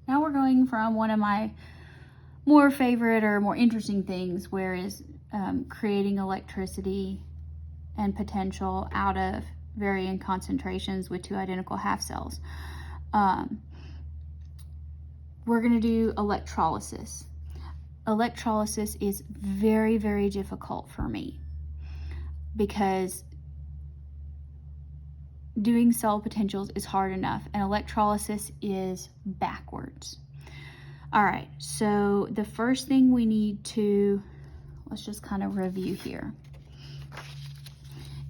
Now we're going from one of my more favorite or more interesting things, whereas creating electricity and potential out of varying concentrations with two identical half cells. We're going to do electrolysis. Electrolysis is very, very difficult for me because doing cell potentials is hard enough, and electrolysis is backwards. All right, so the first thing we need to, let's just kind of review here,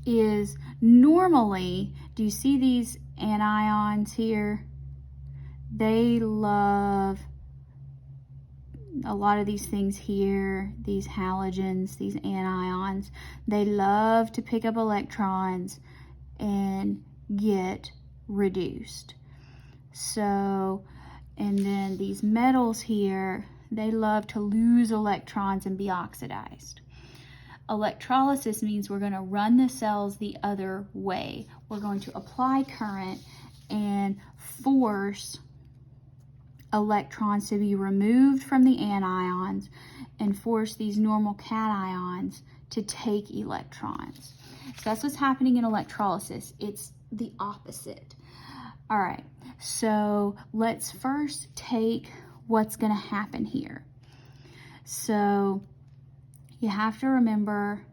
is normally, do you see these anions here? They love a lot of these things here, these halogens, these anions, they love to pick up electrons and get reduced. So, and then these metals here, they love to lose electrons and be oxidized. Electrolysis means we're going to run the cells the other way. We're going to apply current and force electrons to be removed from the anions and force these normal cations to take electrons. So that's what's happening in electrolysis. It's the opposite. All right, so let's first take what's going to happen here. So you have to remember,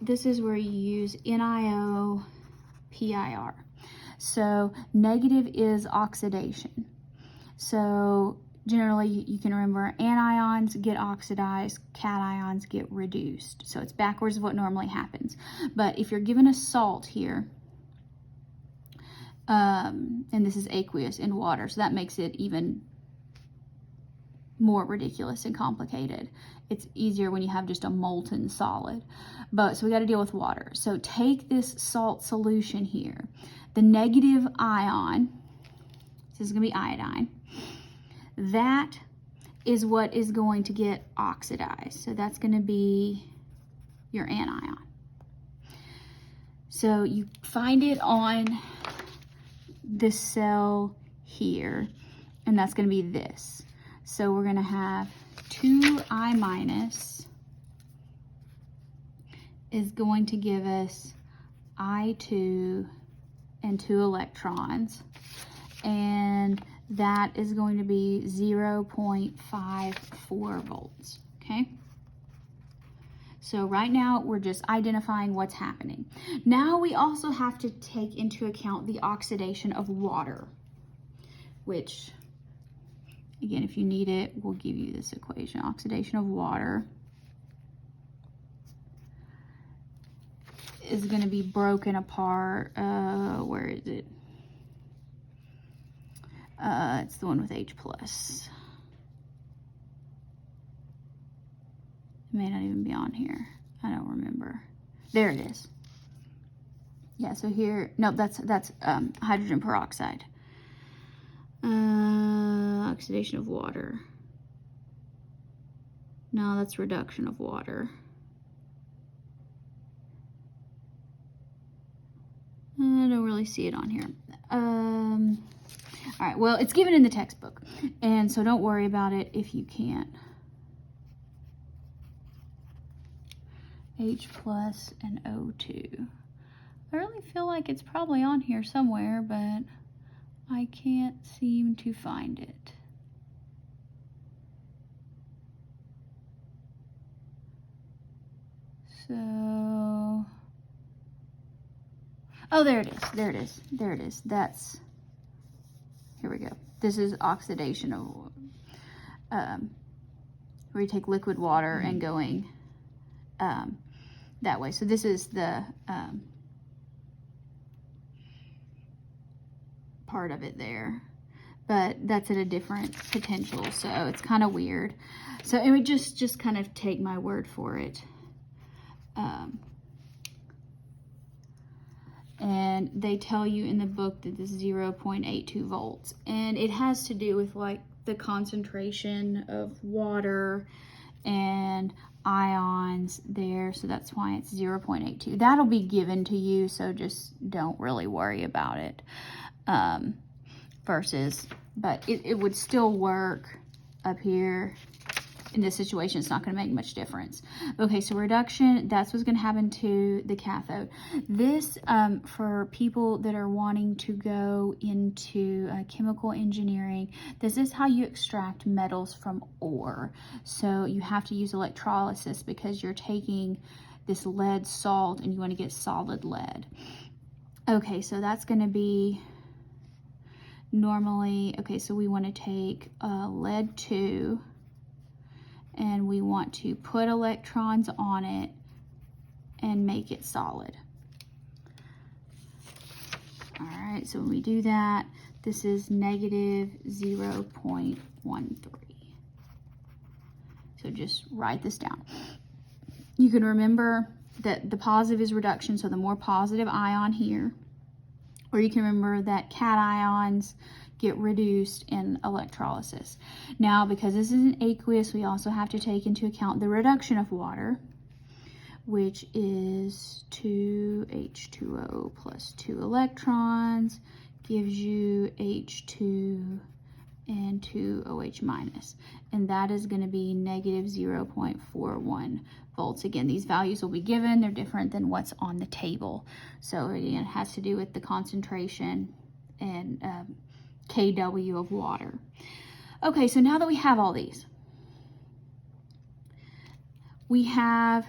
this is where you use NiO, PIR. So negative is oxidation. So generally you can remember anions get oxidized, cations get reduced. So it's backwards of what normally happens. But if you're given a salt here, and this is aqueous in water, so that makes it even more ridiculous and complicated. It's easier when you have just a molten solid. But so we got to deal with water. So take this salt solution here. The negative ion, this is going to be iodine, that is what is going to get oxidized. So that's going to be your anion. So you find it on this cell here, and that's going to be this. So we're going to have 2I minus is going to give us I2 and 2 electrons, and that is going to be 0.54 volts, okay? So right now we're just identifying what's happening. Now we also have to take into account the oxidation of water, which, again, if you need it, we'll give you this equation. Oxidation of water is going to be broken apart. Where is it? It's the one with H plus. It may not even be on here. I don't remember. There it is. Yeah, so here, no, that's hydrogen peroxide. Oxidation of water. No, that's reduction of water. I don't really see it on here. All right, well, it's given in the textbook, and so don't worry about it if you can't. H plus and O2. I really feel like it's probably on here somewhere, but I can't seem to find it. So, oh, there it is, there it is, there it is. That's, here we go. This is oxidation of, where you take liquid water and going that way. So this is the part of it there, but that's at a different potential, so it's kind of weird. So it would just kind of take my word for it. And they tell you in the book that this is 0.82 volts, and it has to do with like the concentration of water and ions there, so that's why it's 0.82. That'll be given to you, so just don't really worry about it. versus, but it would still work up here. In this situation, it's not going to make much difference. Okay, so reduction, that's what's going to happen to the cathode. This, for people that are wanting to go into chemical engineering, this is how you extract metals from ore. So you have to use electrolysis because you're taking this lead salt and you want to get solid lead. Okay, so that's going to be normally, okay, so we want to take lead 2, and we want to put electrons on it and make it solid. All right, so when we do that, this is negative 0.13. So just write this down. You can remember that the positive is reduction, so the more positive ion here, or you can remember that cations get reduced in electrolysis. Now, because this is an aqueous, we also have to take into account the reduction of water, which is 2H2O plus 2 electrons, gives you H2 and 2 OH minus. And that is going to be negative 0.41 volts. Again, these values will be given. They're different than what's on the table. So again, it has to do with the concentration and kW of water. Okay, so now that we have all these, we have,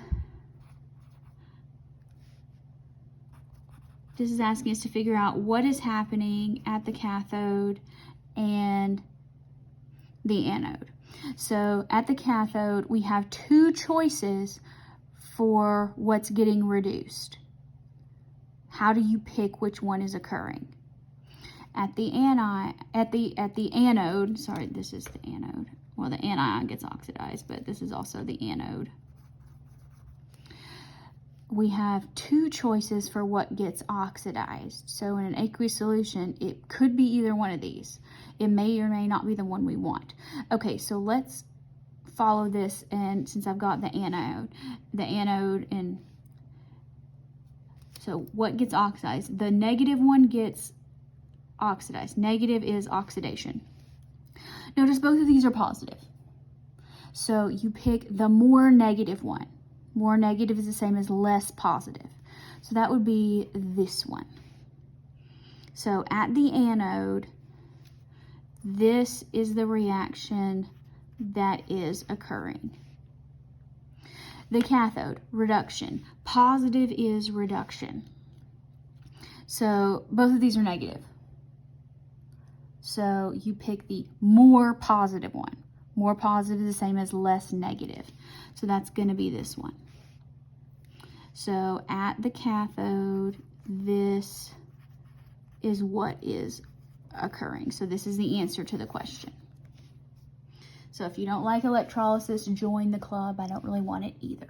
this is asking us to figure out what is happening at the cathode and the anode. So at the cathode, we have 2 choices for what's getting reduced. How do you pick which one is occurring? At the anode, sorry, this is the anode. Well, the anion gets oxidized, but this is also the anode. We have 2 choices for what gets oxidized. So in an aqueous solution, it could be either one of these. It may or may not be the one we want. Okay, so let's follow this, and since I've got the anode, and so what gets oxidized? The negative one gets oxidized. Negative is oxidation. Notice both of these are positive. So you pick the more negative one. More negative is the same as less positive. So that would be this one. So at the anode, this is the reaction that is occurring. The cathode, reduction. Positive is reduction. So both of these are negative. So you pick the more positive one. More positive is the same as less negative. So that's going to be this one. So at the cathode, this is what is occurring. So this is the answer to the question. So if you don't like electrolysis, join the club. I don't really want it either.